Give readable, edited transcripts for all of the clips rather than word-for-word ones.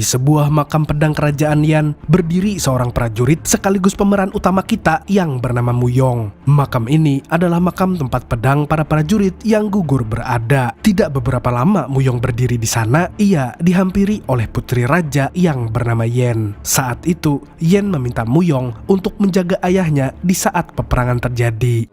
sebuah makam pedang kerajaan Yan berdiri seorang prajurit sekaligus pemeran utama kita yang bernama Muyong. Makam ini adalah makam tempat pedang para prajurit yang gugur berada. Tidak beberapa lama Muyong berdiri di sana, ia dihampiri oleh putri raja yang bernama Yen. Saat itu, Yen meminta Muyong untuk menjaga ayahnya di saat peperangan terjadi.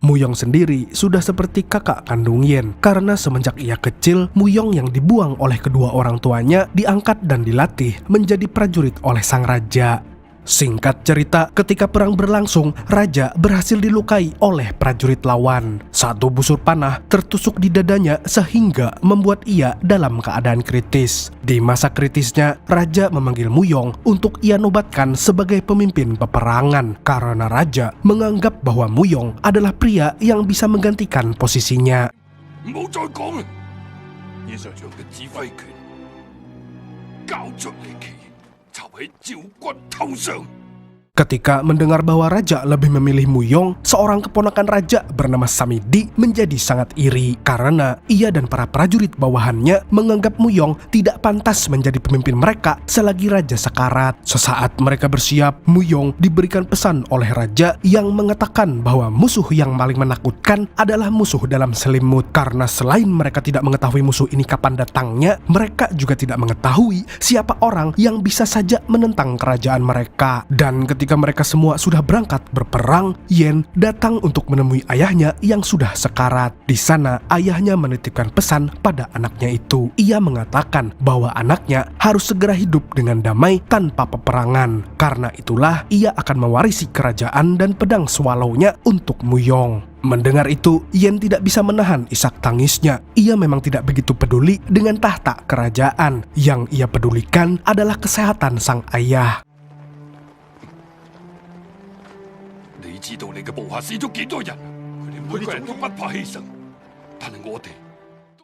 Muyong sendiri sudah seperti kakak kandung Yen karena semenjak ia kecil, Muyong yang dibuang oleh kedua orang tuanya diangkat dan dilatih menjadi prajurit oleh sang raja. Singkat cerita, ketika perang berlangsung, raja berhasil dilukai oleh prajurit lawan. Satu busur panah tertusuk di dadanya sehingga membuat ia dalam keadaan kritis. Di masa kritisnya, raja memanggil Muyong untuk ia nobatkan sebagai pemimpin peperangan karena raja menganggap bahwa Muyong adalah pria yang bisa menggantikan posisinya. Ketika mendengar bahwa raja lebih memilih Muyong, seorang keponakan raja bernama Samidi menjadi sangat iri karena ia dan para prajurit bawahannya menganggap Muyong tidak pantas menjadi pemimpin mereka selagi raja sekarat. Sesaat mereka bersiap, Muyong diberikan pesan oleh raja yang mengatakan bahwa musuh yang paling menakutkan adalah musuh dalam selimut. Karena selain mereka tidak mengetahui musuh ini kapan datangnya, mereka juga tidak mengetahui siapa orang yang bisa saja menentang kerajaan mereka. Dan ketika mereka semua sudah berangkat berperang, Yen datang untuk menemui ayahnya yang sudah sekarat. Di sana, ayahnya menitipkan pesan pada anaknya itu. Ia mengatakan bahwa anaknya harus segera hidup dengan damai tanpa peperangan. Karena itulah, ia akan mewarisi kerajaan dan pedang swallow-nya untuk Muyong. Mendengar itu, Yen tidak bisa menahan isak tangisnya. Ia memang tidak begitu peduli dengan tahta kerajaan. Yang ia pedulikan adalah kesehatan sang ayah.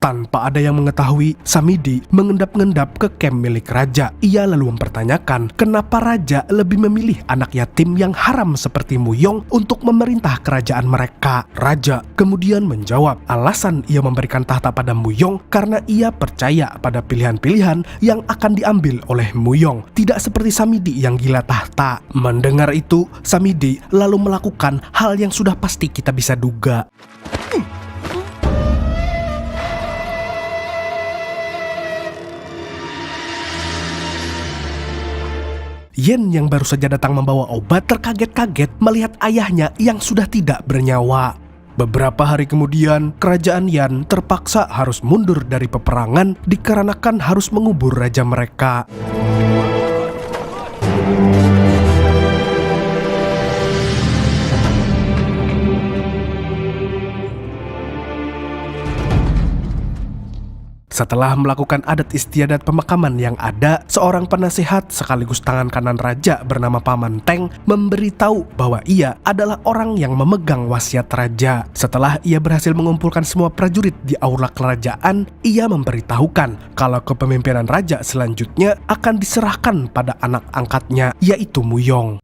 Tanpa ada yang mengetahui, Samidi mengendap-ngendap ke kamp milik raja. Ia lalu mempertanyakan kenapa raja lebih memilih anak yatim yang haram seperti Muyong untuk memerintah kerajaan mereka. Raja kemudian menjawab alasan ia memberikan tahta pada Muyong karena ia percaya pada pilihan-pilihan yang akan diambil oleh Muyong, tidak seperti Samidi yang gila tahta. Mendengar itu, Samidi lalu melakukan hal yang sudah pasti kita bisa duga. Yen yang baru saja datang membawa obat terkaget-kaget melihat ayahnya yang sudah tidak bernyawa. Beberapa hari kemudian, kerajaan Yan terpaksa harus mundur dari peperangan dikarenakan harus mengubur raja mereka. Setelah melakukan adat istiadat pemakaman yang ada, seorang penasehat sekaligus tangan kanan raja bernama Paman Teng memberitahu bahwa ia adalah orang yang memegang wasiat raja. Setelah ia berhasil mengumpulkan semua prajurit di aula kerajaan, ia memberitahukan kalau kepemimpinan raja selanjutnya akan diserahkan pada anak angkatnya, yaitu Muyong.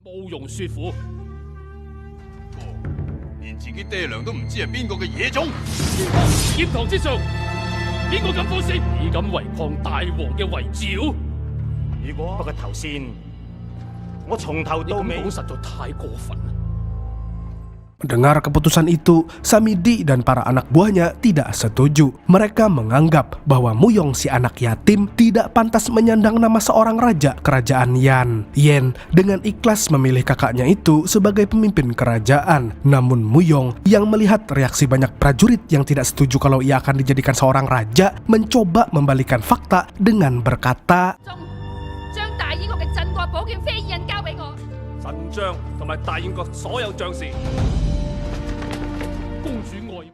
Mendengar keputusan itu, Samidi dan para anak buahnya tidak setuju. Mereka menganggap bahwa Muyong si anak yatim tidak pantas menyandang nama seorang raja kerajaan Yan. Yen dengan ikhlas memilih kakaknya itu sebagai pemimpin kerajaan. Namun Muyong yang melihat reaksi banyak prajurit yang tidak setuju kalau ia akan dijadikan seorang raja, mencoba membalikan fakta dengan berkata,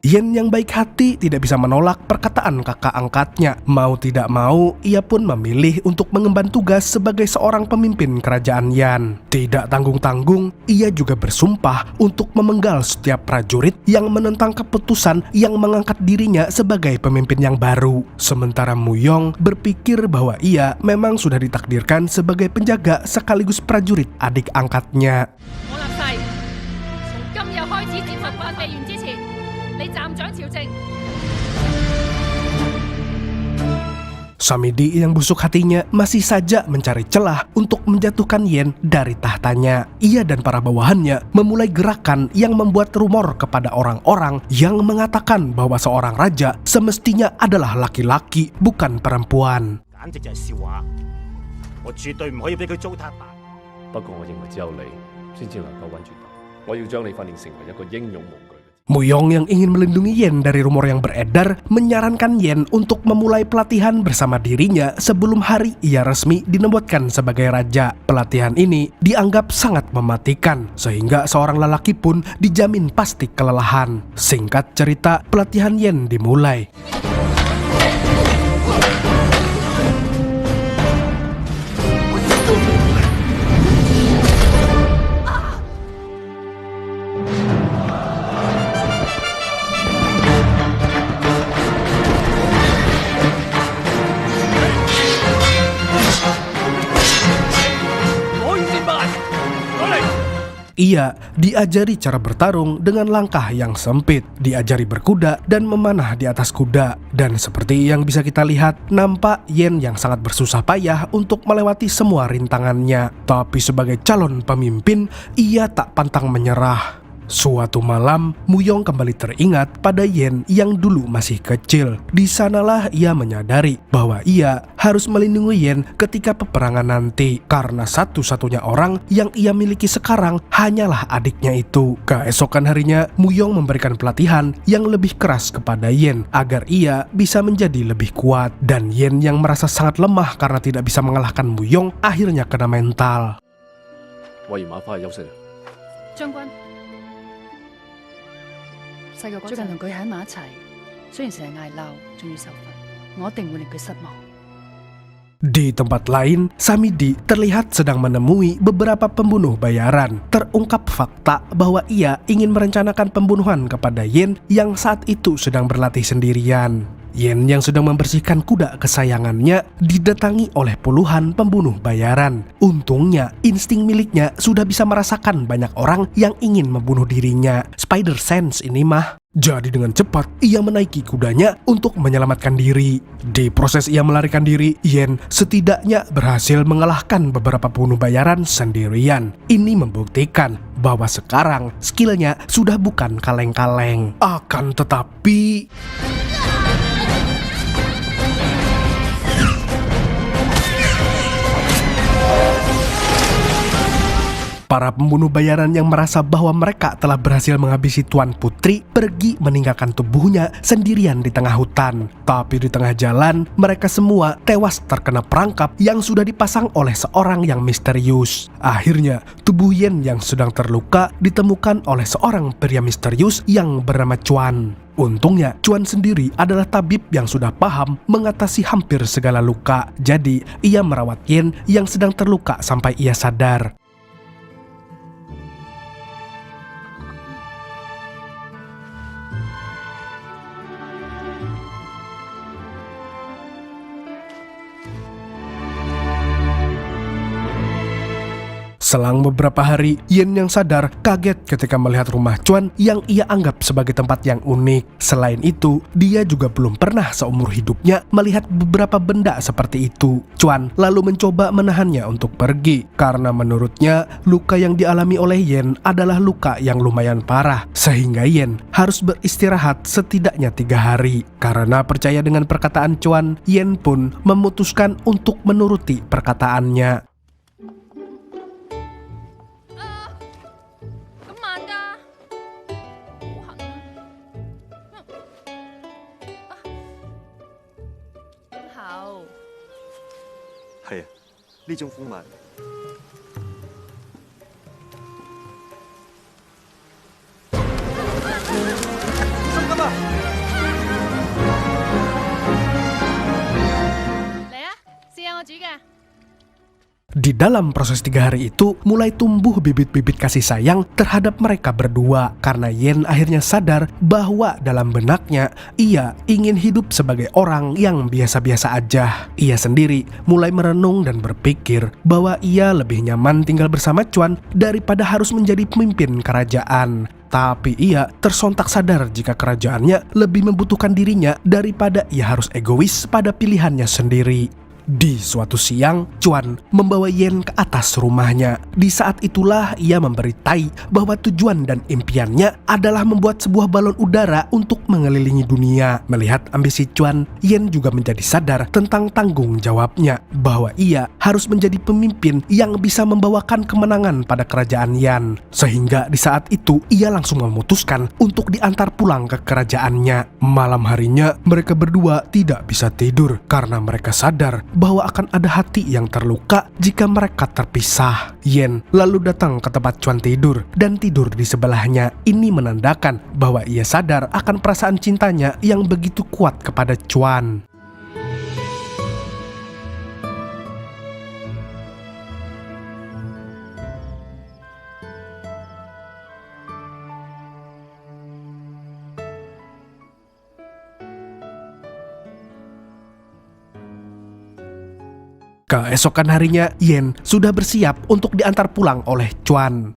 Yen yang baik hati tidak bisa menolak perkataan kakak angkatnya. Mau tidak mau, ia pun memilih untuk mengemban tugas sebagai seorang pemimpin kerajaan Yan. Tidak tanggung-tanggung, ia juga bersumpah untuk memenggal setiap prajurit yang menentang keputusan yang mengangkat dirinya sebagai pemimpin yang baru. Sementara Muyong berpikir bahwa ia memang sudah ditakdirkan sebagai penjaga sekaligus prajurit adik angkatnya. Samidi yang busuk hatinya masih saja mencari celah untuk menjatuhkan Yen dari tahtanya. Ia dan para bawahannya memulai gerakan yang membuat rumor kepada orang-orang yang mengatakan bahwa seorang raja semestinya adalah laki-laki, bukan perempuan. Muyong yang ingin melindungi Yen dari rumor yang beredar menyarankan Yen untuk memulai pelatihan bersama dirinya sebelum hari ia resmi dinobatkan sebagai raja. Pelatihan ini dianggap sangat mematikan sehingga seorang lelaki pun dijamin pasti kelelahan. Singkat cerita, pelatihan Yen dimulai. Ia diajari cara bertarung dengan langkah yang sempit, diajari berkuda dan memanah di atas kuda. Dan seperti yang bisa kita lihat, nampak Yen yang sangat bersusah payah untuk melewati semua rintangannya. Tapi sebagai calon pemimpin, ia tak pantang menyerah. Suatu malam, Muyong kembali teringat pada Yen yang dulu masih kecil. Di sanalah ia menyadari bahwa ia harus melindungi Yen ketika peperangan nanti, karena satu-satunya orang yang ia miliki sekarang hanyalah adiknya itu. Keesokan harinya, Muyong memberikan pelatihan yang lebih keras kepada Yen agar ia bisa menjadi lebih kuat. Dan Yen yang merasa sangat lemah karena tidak bisa mengalahkan Muyong akhirnya kena mental. Di tempat lain, Samidi terlihat sedang menemui beberapa pembunuh bayaran. Terungkap fakta bahwa ia ingin merencanakan pembunuhan kepada Yen yang saat itu sedang berlatih sendirian. Yen yang sedang membersihkan kuda kesayangannya didatangi oleh puluhan pembunuh bayaran. Untungnya, insting miliknya sudah bisa merasakan banyak orang yang ingin membunuh dirinya. Spider sense ini mah. Jadi dengan cepat, ia menaiki kudanya untuk menyelamatkan diri. Di proses ia melarikan diri, Yen setidaknya berhasil mengalahkan beberapa pembunuh bayaran sendirian. Ini membuktikan bahwa sekarang skillnya sudah bukan kaleng-kaleng. Akan tetapi... para pembunuh bayaran yang merasa bahwa mereka telah berhasil menghabisi Tuan Putri pergi meninggalkan tubuhnya sendirian di tengah hutan. Tapi di tengah jalan, mereka semua tewas terkena perangkap yang sudah dipasang oleh seorang yang misterius. Akhirnya, tubuh Yen yang sedang terluka ditemukan oleh seorang pria misterius yang bernama Chuan. Untungnya, Chuan sendiri adalah tabib yang sudah paham mengatasi hampir segala luka. Jadi, ia merawat Yen yang sedang terluka sampai ia sadar. Selang beberapa hari, Yen yang sadar kaget ketika melihat rumah Chuan yang ia anggap sebagai tempat yang unik. Selain itu, dia juga belum pernah seumur hidupnya melihat beberapa benda seperti itu. Chuan lalu mencoba menahannya untuk pergi, karena menurutnya luka yang dialami oleh Yen adalah luka yang lumayan parah, sehingga Yen harus beristirahat setidaknya 3 hari. Karena percaya dengan perkataan Chuan, Yen pun memutuskan untuk menuruti perkataannya. Di dalam proses 3 hari itu, mulai tumbuh bibit-bibit kasih sayang terhadap mereka berdua. Karena Yen akhirnya sadar bahwa dalam benaknya, ia ingin hidup sebagai orang yang biasa-biasa aja. Ia sendiri mulai merenung dan berpikir bahwa ia lebih nyaman tinggal bersama Chuan daripada harus menjadi pemimpin kerajaan. Tapi ia tersontak sadar jika kerajaannya lebih membutuhkan dirinya daripada ia harus egois pada pilihannya sendiri. Di suatu siang, Chuan membawa Yen ke atas rumahnya. Di saat itulah ia memberi Tai bahwa tujuan dan impiannya adalah membuat sebuah balon udara untuk mengelilingi dunia. Melihat ambisi Chuan, Yen juga menjadi sadar tentang tanggung jawabnya, bahwa ia harus menjadi pemimpin yang bisa membawakan kemenangan pada kerajaan Yan. Sehingga di saat itu ia langsung memutuskan untuk diantar pulang ke kerajaannya. Malam harinya mereka berdua tidak bisa tidur karena mereka sadar bahwa akan ada hati yang terluka jika mereka terpisah. Yen lalu datang ke tempat Chuan tidur dan tidur di sebelahnya. Ini menandakan bahwa ia sadar akan perasaan cintanya yang begitu kuat kepada Chuan. Keesokan harinya, Yen sudah bersiap untuk diantar pulang oleh Chuan.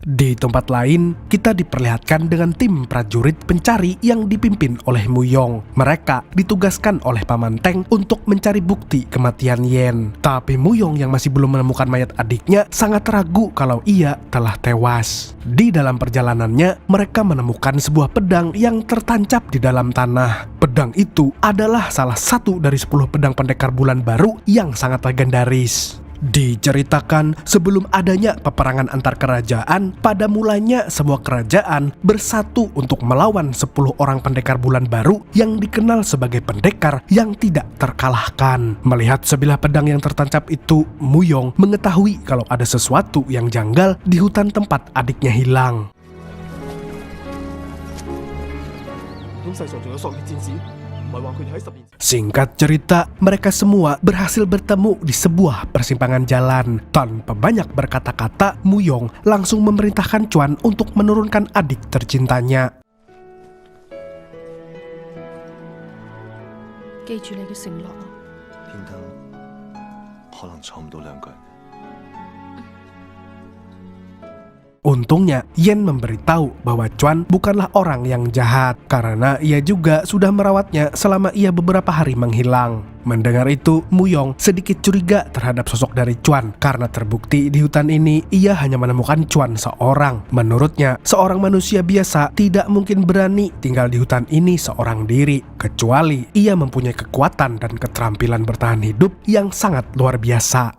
Di tempat lain, kita diperlihatkan dengan tim prajurit pencari yang dipimpin oleh Muyong. Mereka ditugaskan oleh Paman Teng untuk mencari bukti kematian Yen. Tapi Muyong yang masih belum menemukan mayat adiknya sangat ragu kalau ia telah tewas. Di dalam perjalanannya, mereka menemukan sebuah pedang yang tertancap di dalam tanah. Pedang itu adalah salah satu dari 10 pedang pendekar bulan baru yang sangat legendaris. Diceritakan sebelum adanya peperangan antar kerajaan, pada mulanya semua kerajaan bersatu untuk melawan 10 orang pendekar bulan baru yang dikenal sebagai pendekar yang tidak terkalahkan. Melihat sebilah pedang yang tertancap itu, Muyong mengetahui kalau ada sesuatu yang janggal di hutan tempat adiknya hilang. Singkat cerita, mereka semua berhasil bertemu di sebuah persimpangan jalan. Tanpa banyak berkata-kata, Muyong langsung memerintahkan Chuan untuk menurunkan adik tercintanya. Untungnya, Yen memberitahu bahwa Chuan bukanlah orang yang jahat karena ia juga sudah merawatnya selama ia beberapa hari menghilang. Mendengar itu, Muyong sedikit curiga terhadap sosok dari Chuan karena terbukti di hutan ini ia hanya menemukan Chuan seorang. Menurutnya, seorang manusia biasa tidak mungkin berani tinggal di hutan ini seorang diri, kecuali ia mempunyai kekuatan dan keterampilan bertahan hidup yang sangat luar biasa.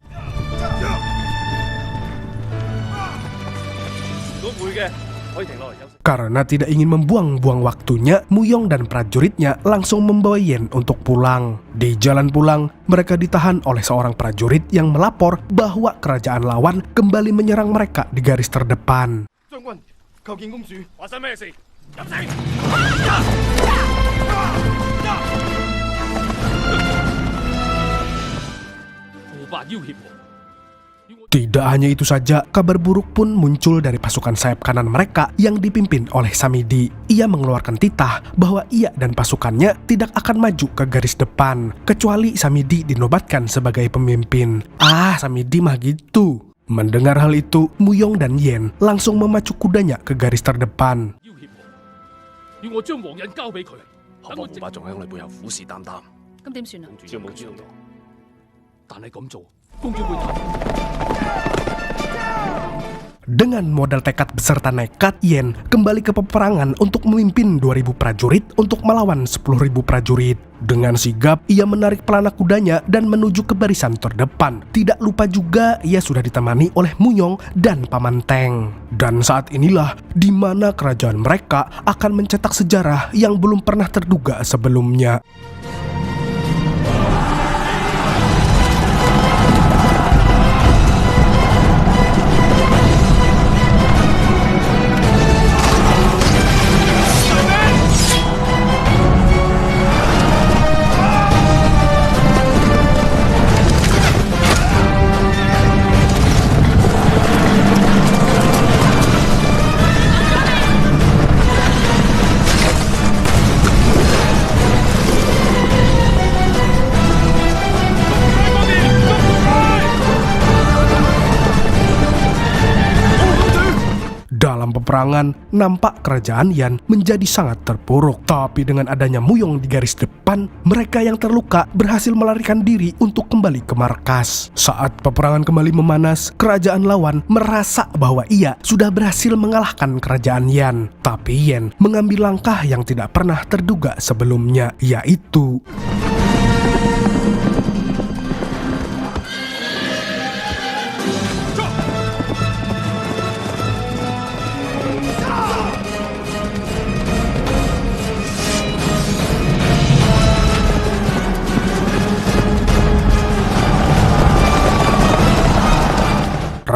Karena tidak ingin membuang-buang waktunya, Muyong dan prajuritnya langsung membawa Yen untuk pulang. Di jalan pulang, mereka ditahan oleh seorang prajurit yang melapor bahwa kerajaan lawan kembali menyerang mereka di garis terdepan. Tidak hanya itu saja, kabar buruk pun muncul dari pasukan sayap kanan mereka yang dipimpin oleh Samidi. Ia mengeluarkan titah bahwa ia dan pasukannya tidak akan maju ke garis depan, kecuali Samidi dinobatkan sebagai pemimpin. Samidi mah gitu. Mendengar hal itu, Muyong dan Yen langsung memacu kudanya ke garis terdepan. Dengan modal tekad beserta nekat, Yen kembali ke peperangan untuk memimpin 2000 prajurit untuk melawan 10.000 prajurit. Dengan sigap, ia menarik pelana kudanya dan menuju ke barisan terdepan. Tidak lupa juga, ia sudah ditemani oleh Muyong dan Paman Teng. Dan saat inilah di mana kerajaan mereka akan mencetak sejarah yang belum pernah terduga sebelumnya. dalam peperangan, nampak kerajaan Yan menjadi sangat terpuruk. Tapi dengan adanya Muyong di garis depan, mereka yang terluka berhasil melarikan diri untuk kembali ke markas. Saat peperangan kembali memanas, kerajaan lawan merasa bahwa ia sudah berhasil mengalahkan kerajaan Yan. Tapi Yan mengambil langkah yang tidak pernah terduga sebelumnya, yaitu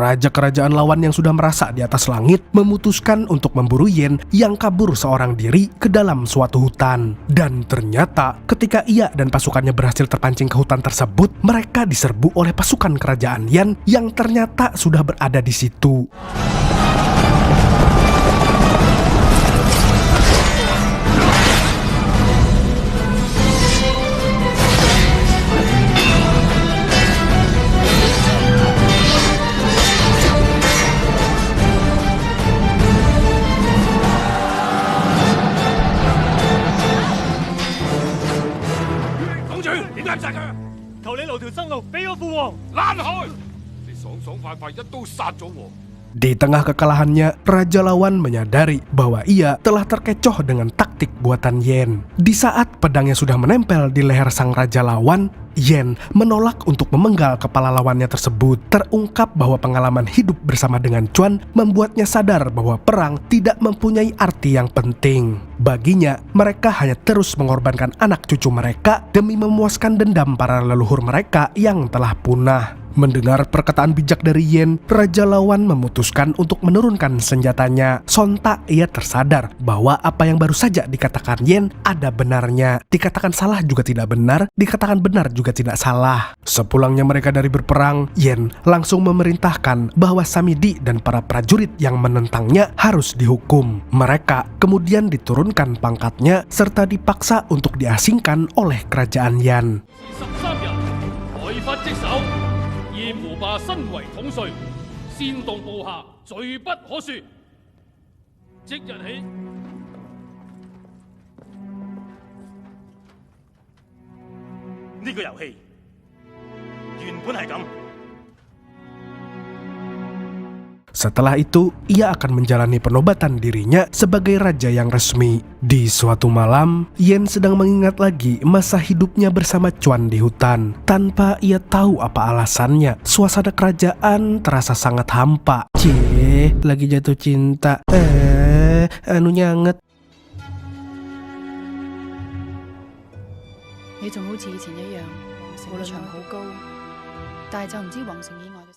raja kerajaan lawan yang sudah merasa di atas langit memutuskan untuk memburu Yen yang kabur seorang diri ke dalam suatu hutan. Dan ternyata ketika ia dan pasukannya berhasil terpancing ke hutan tersebut, mereka diserbu oleh pasukan kerajaan Yan yang ternyata sudah berada di situ. Di tengah kekalahannya, Raja Lawan menyadari bahwa ia telah terkecoh dengan taktik buatan Yen. Di saat pedangnya sudah menempel di leher sang Raja Lawan, Yen menolak untuk memenggal kepala lawannya tersebut. Terungkap bahwa pengalaman hidup bersama dengan Chuan membuatnya sadar bahwa perang tidak mempunyai arti yang penting. Baginya, mereka hanya terus mengorbankan anak cucu mereka demi memuaskan dendam para leluhur mereka yang telah punah. Mendengar perkataan bijak dari Yen, Raja Lawan memutuskan untuk menurunkan senjatanya. Sontak ia tersadar bahwa apa yang baru saja dikatakan Yen ada benarnya. Dikatakan salah juga tidak benar, dikatakan benar juga tidak salah. Sepulangnya mereka dari berperang, Yen langsung memerintahkan bahwa Samidi dan para prajurit yang menentangnya harus dihukum. Mereka kemudian diturunkan pangkatnya serta dipaksa untuk diasingkan oleh kerajaan Yan. Setelah itu, ia akan menjalani penobatan dirinya sebagai raja yang resmi. Di suatu malam, Yen sedang mengingat lagi masa hidupnya bersama Chuan di hutan. Tanpa ia tahu apa alasannya, suasana kerajaan terasa sangat hampa. Cie, lagi jatuh cinta. Anu nyanget.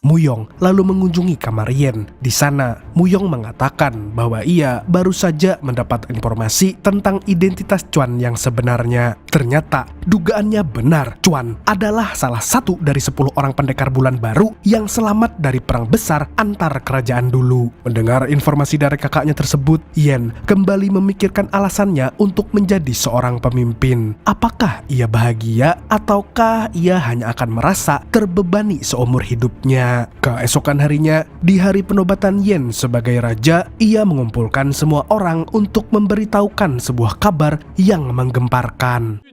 Muyong lalu mengunjungi kamar Yen. Di sana, Muyong mengatakan bahwa ia baru saja mendapat informasi tentang identitas Chuan yang sebenarnya. Ternyata, dugaannya benar. Chuan adalah salah satu dari 10 orang pendekar bulan baru yang selamat dari perang besar antar kerajaan dulu. Mendengar informasi dari kakaknya tersebut, Yen kembali memikirkan alasannya untuk menjadi seorang pemimpin. Apakah ia bahagia ataukah ia hanya akan merasa terbebani seumur hidupnya? Keesokan harinya, di hari penobatan Yen sebagai raja, ia mengumpulkan semua orang untuk memberitahukan sebuah kabar yang menggemparkan.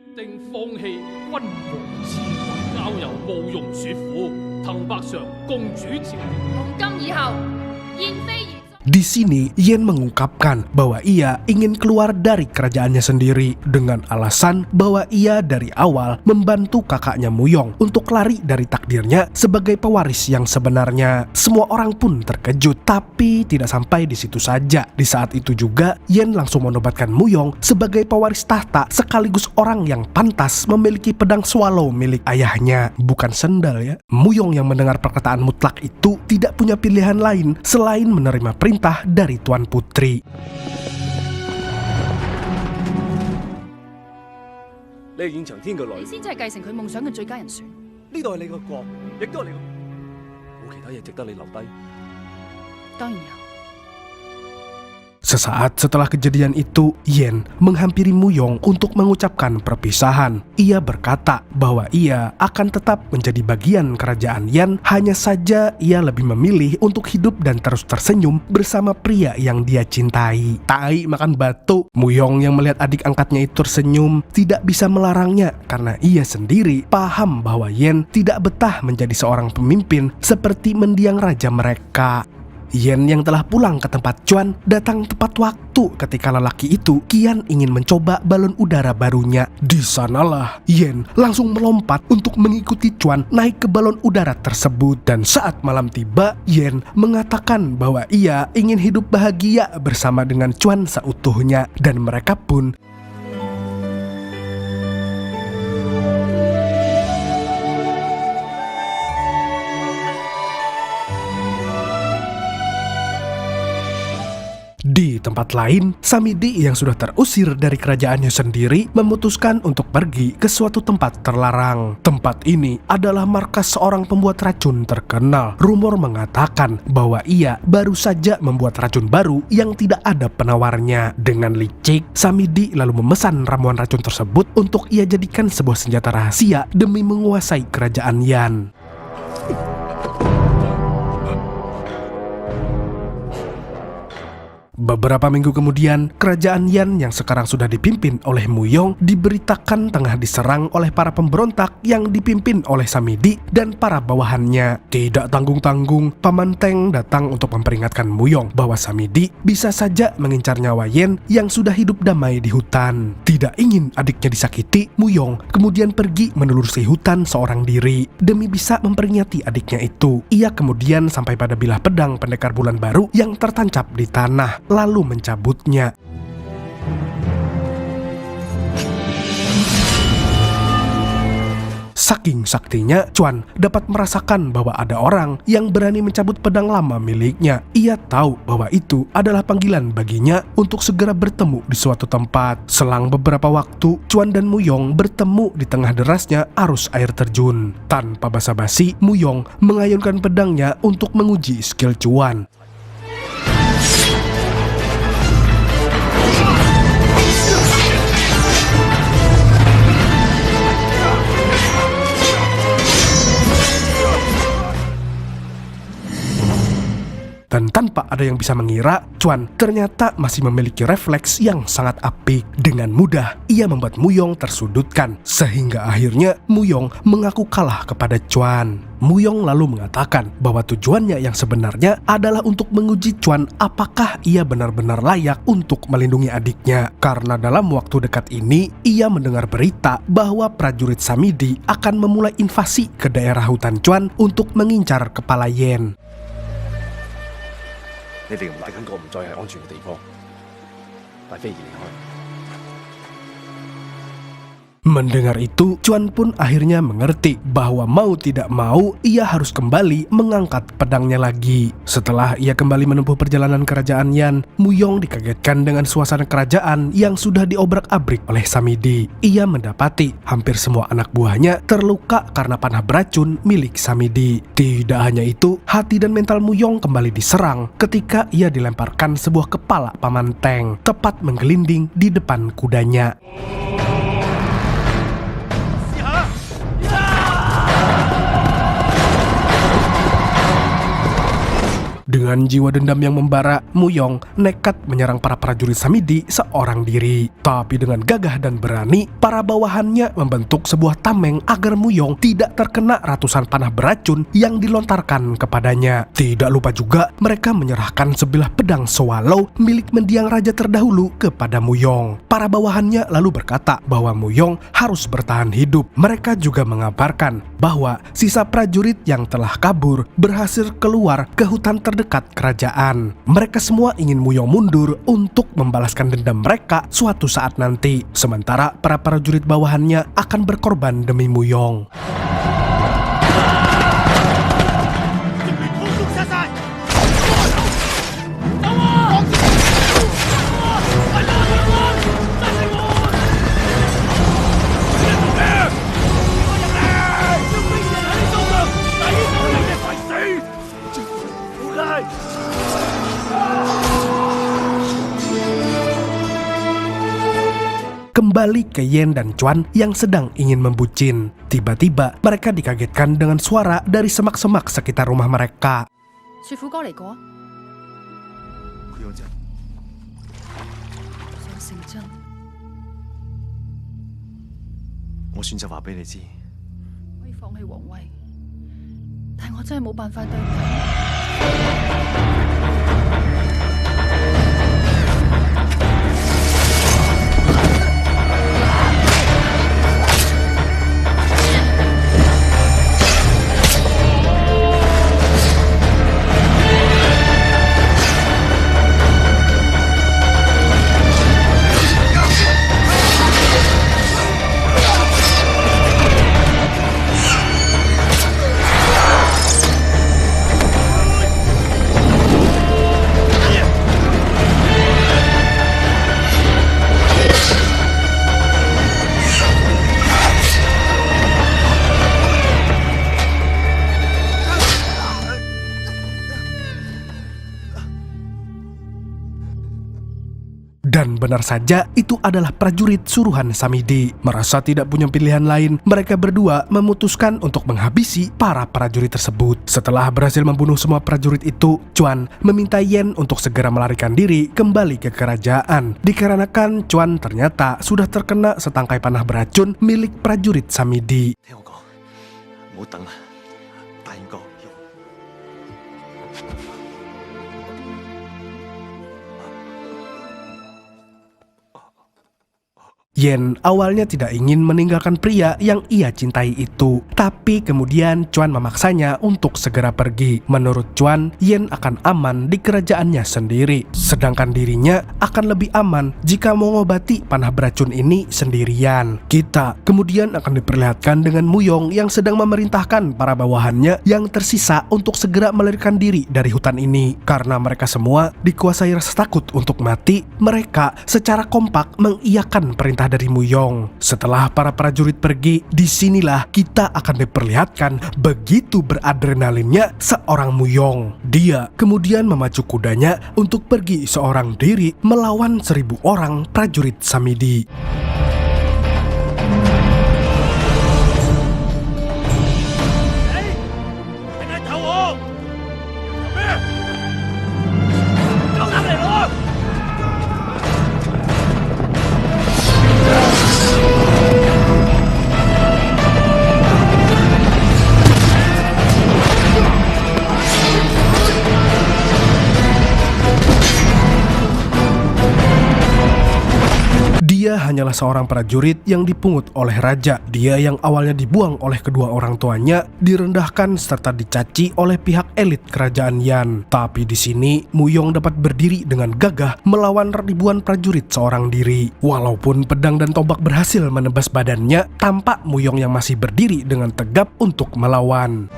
Di sini, Yen mengungkapkan bahwa ia ingin keluar dari kerajaannya sendiri dengan alasan bahwa ia dari awal membantu kakaknya Muyong untuk lari dari takdirnya sebagai pewaris yang sebenarnya. Semua orang pun terkejut, tapi tidak sampai di situ saja. Di saat itu juga, Yen langsung menobatkan Muyong sebagai pewaris tahta sekaligus orang yang pantas memiliki pedang swallow milik ayahnya, bukan sendal ya. Muyong yang mendengar perkataan mutlak itu tidak punya pilihan lain selain menerima perintah dari Tuan Putri. Sesaat setelah kejadian itu, Yen menghampiri Muyong untuk mengucapkan perpisahan. Ia berkata bahwa ia akan tetap menjadi bagian kerajaan Yan, hanya saja ia lebih memilih untuk hidup dan terus tersenyum bersama pria yang dia cintai. Tai makan batu. Muyong yang melihat adik angkatnya itu tersenyum tidak bisa melarangnya karena ia sendiri paham bahwa Yen tidak betah menjadi seorang pemimpin seperti mendiang raja mereka. Yen yang telah pulang ke tempat Chuan datang tepat waktu ketika lelaki itu kian ingin mencoba balon udara barunya. Di sanalah Yen langsung melompat untuk mengikuti Chuan naik ke balon udara tersebut. Dan saat malam tiba, Yen mengatakan bahwa ia ingin hidup bahagia bersama dengan Chuan seutuhnya, dan mereka pun di tempat lain. Samidi yang sudah terusir dari kerajaannya sendiri memutuskan untuk pergi ke suatu tempat terlarang. Tempat ini adalah markas seorang pembuat racun terkenal. Rumor mengatakan bahwa ia baru saja membuat racun baru yang tidak ada penawarnya. Dengan licik, Samidi lalu memesan ramuan racun tersebut untuk ia jadikan sebuah senjata rahasia demi menguasai kerajaan Yan. Beberapa minggu kemudian, kerajaan Yan yang sekarang sudah dipimpin oleh Muyong diberitakan tengah diserang oleh para pemberontak yang dipimpin oleh Samidi dan para bawahannya. Tidak tanggung-tanggung, Paman Teng datang untuk memperingatkan Muyong bahwa Samidi bisa saja mengincar nyawa Yen yang sudah hidup damai di hutan. Tidak ingin adiknya disakiti, Muyong kemudian pergi menelusuri hutan seorang diri demi bisa memperingati adiknya itu. Ia kemudian sampai pada bilah pedang pendekar bulan baru yang tertancap di tanah, lalu mencabutnya. Saking saktinya, Chuan dapat merasakan bahwa ada orang yang berani mencabut pedang lama miliknya. Ia tahu bahwa itu adalah panggilan baginya untuk segera bertemu di suatu tempat. Selang beberapa waktu, Chuan dan Muyong bertemu di tengah derasnya arus air terjun. Tanpa basa-basi, Muyong mengayunkan pedangnya untuk menguji skill Chuan. Dan tanpa ada yang bisa mengira, Chuan ternyata masih memiliki refleks yang sangat apik. Dengan mudah, ia membuat Muyong tersudutkan, sehingga akhirnya Muyong mengaku kalah kepada Chuan. Muyong lalu mengatakan bahwa tujuannya yang sebenarnya adalah untuk menguji Chuan apakah ia benar-benar layak untuk melindungi adiknya. Karena dalam waktu dekat ini, ia mendengar berita bahwa prajurit Samidi akan memulai invasi ke daerah hutan Chuan untuk mengincar kepala Yen. 你哋唔大感覺唔再係安全嘅地方，但非而離開。 Mendengar itu, Chuan pun akhirnya mengerti bahwa mau tidak mau ia harus kembali mengangkat pedangnya lagi. Setelah ia kembali menempuh perjalanan kerajaan Yan, Muyong dikagetkan dengan suasana kerajaan yang sudah diobrak-abrik oleh Samidi. Ia mendapati hampir semua anak buahnya terluka karena panah beracun milik Samidi. Tidak hanya itu, hati dan mental Muyong kembali diserang ketika ia dilemparkan sebuah kepala Paman Teng, tepat menggelinding di depan kudanya. Dengan jiwa dendam yang membara, Muyong nekat menyerang para prajurit Samidi seorang diri. Tapi dengan gagah dan berani, para bawahannya membentuk sebuah tameng agar Muyong tidak terkena ratusan panah beracun yang dilontarkan kepadanya. Tidak lupa juga, mereka menyerahkan sebilah pedang swallow milik mendiang raja terdahulu kepada Muyong. Para bawahannya lalu berkata bahwa Muyong harus bertahan hidup. Mereka juga mengabarkan bahwa sisa prajurit yang telah kabur berhasil keluar ke hutan terdekat kerajaan. Mereka semua ingin Muyong mundur untuk membalaskan dendam mereka suatu saat nanti. Sementara para prajurit bawahannya akan berkorban demi Muyong. kembali ke Yen dan Chuan yang sedang ingin membucin. Tiba-tiba mereka dikagetkan dengan suara dari semak-semak sekitar rumah mereka. 雪虎哥嚟過，佢有隻想成真。我選擇話俾你知，可以放棄皇位，但係我真係冇辦法對唔住。Dan benar saja, itu adalah prajurit suruhan Samidi. Merasa tidak punya pilihan lain, mereka berdua memutuskan untuk menghabisi para prajurit tersebut. Setelah berhasil membunuh semua prajurit itu, Chuan meminta Yen untuk segera melarikan diri kembali ke kerajaan. Dikarenakan Chuan ternyata sudah terkena setangkai panah beracun milik prajurit Samidi. 聽我講，唔好等啦，答應過。 Yen awalnya tidak ingin meninggalkan pria yang ia cintai itu, tapi kemudian Chuan memaksanya untuk segera pergi. Menurut Chuan, Yen akan aman di kerajaannya sendiri, sedangkan dirinya akan lebih aman jika mengobati panah beracun ini sendirian. Kita kemudian akan diperlihatkan dengan Muyong yang sedang memerintahkan para bawahannya yang tersisa untuk segera melarikan diri dari hutan ini. Karena mereka semua dikuasai rasa takut untuk mati, mereka secara kompak mengiyakan perintah dari Muyong. Setelah para prajurit pergi, disinilah kita akan diperlihatkan begitu beradrenalinnya seorang Muyong. Dia kemudian memacu kudanya untuk pergi seorang diri melawan 1000 orang prajurit Samidi. Dia hanyalah seorang prajurit yang dipungut oleh raja. Dia yang awalnya dibuang oleh kedua orang tuanya, direndahkan serta dicaci oleh pihak elit kerajaan Yan. Tapi di sini Muyong dapat berdiri dengan gagah melawan ribuan prajurit seorang diri. Walaupun pedang dan tombak berhasil menebas badannya, tampak Muyong yang masih berdiri dengan tegap untuk melawan.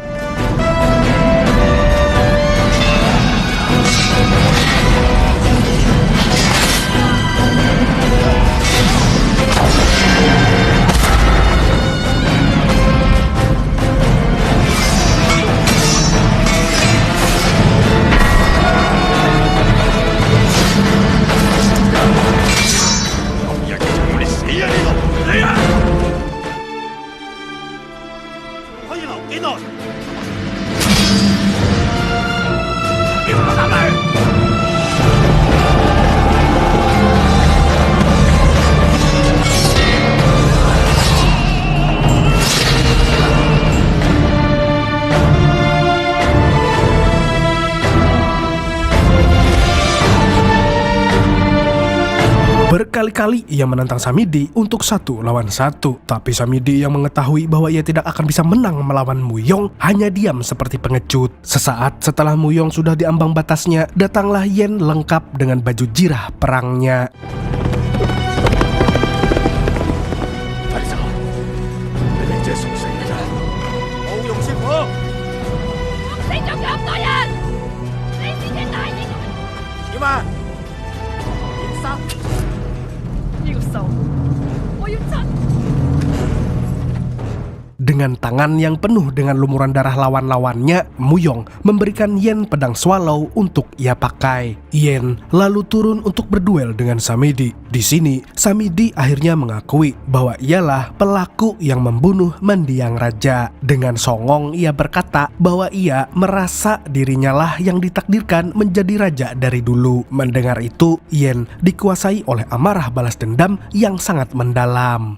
Berkali-kali ia menantang Samidi untuk 1 lawan 1, tapi Samidi yang mengetahui bahwa ia tidak akan bisa menang melawan Muyong hanya diam seperti pengecut. Sesaat setelah Muyong sudah di ambang batasnya, datanglah Yen lengkap dengan baju jirah perangnya. 快啲走！你明姐送死嘅啫，冇用師傅。死咗咁多人，你先至大英雄。點啊？點生？呢個仇，我要親。Dengan tangan yang penuh dengan lumuran darah lawan-lawannya, Muyong memberikan Yen pedang swallow untuk ia pakai. Yen lalu turun untuk berduel dengan Samedi. Di sini, Samedi akhirnya mengakui bahwa ialah pelaku yang membunuh mendiang raja. Dengan songong ia berkata bahwa ia merasa dirinya lah yang ditakdirkan menjadi raja dari dulu. Mendengar itu, Yen dikuasai oleh amarah balas dendam yang sangat mendalam.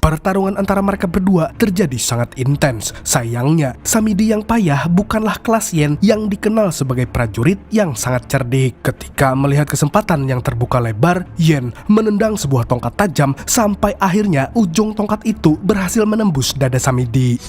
Pertarungan antara mereka berdua terjadi sangat intens. Sayangnya, Samedi yang payah bukanlah kelas Yen yang dikenal sebagai prajurit yang sangat cerdik. Ketika melihat kesempatan yang terbuka lebar, Yen menendang sebuah tongkat tajam sampai akhirnya ujung tongkat itu berhasil menembus dada Samedi.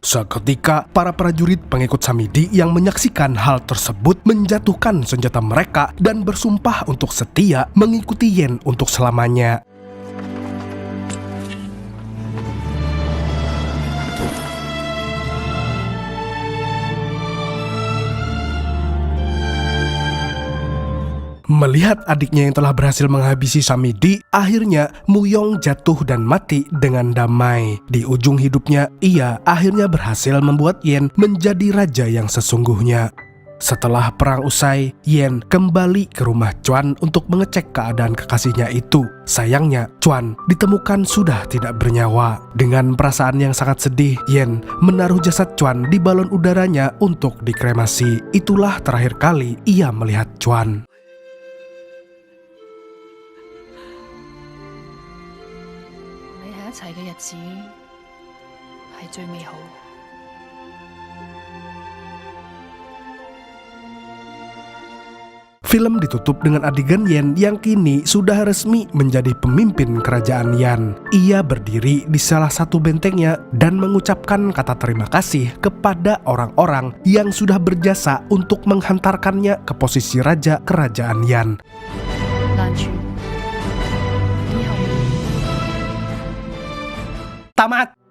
Seketika, para prajurit pengikut Samedi yang menyaksikan hal tersebut menjatuhkan senjata mereka dan bersumpah untuk setia mengikuti Yen untuk selamanya. Melihat adiknya yang telah berhasil menghabisi Samedi, akhirnya Muyong jatuh dan mati dengan damai. Di ujung hidupnya, ia akhirnya berhasil membuat Yen menjadi raja yang sesungguhnya. Setelah perang usai, Yen kembali ke rumah Chuan untuk mengecek keadaan kekasihnya itu. Sayangnya, Chuan ditemukan sudah tidak bernyawa. Dengan perasaan yang sangat sedih, Yen menaruh jasad Chuan di balon udaranya untuk dikremasi. Itulah terakhir kali ia melihat Chuan. 一齊嘅日子係最美好。 Film ditutup dengan adegan Yen yang kini sudah resmi menjadi pemimpin kerajaan Yan. Ia berdiri di salah satu bentengnya dan mengucapkan kata terima kasih kepada orang-orang yang sudah berjasa untuk menghantarkannya ke posisi raja kerajaan Yan. 難處以後 Tamat!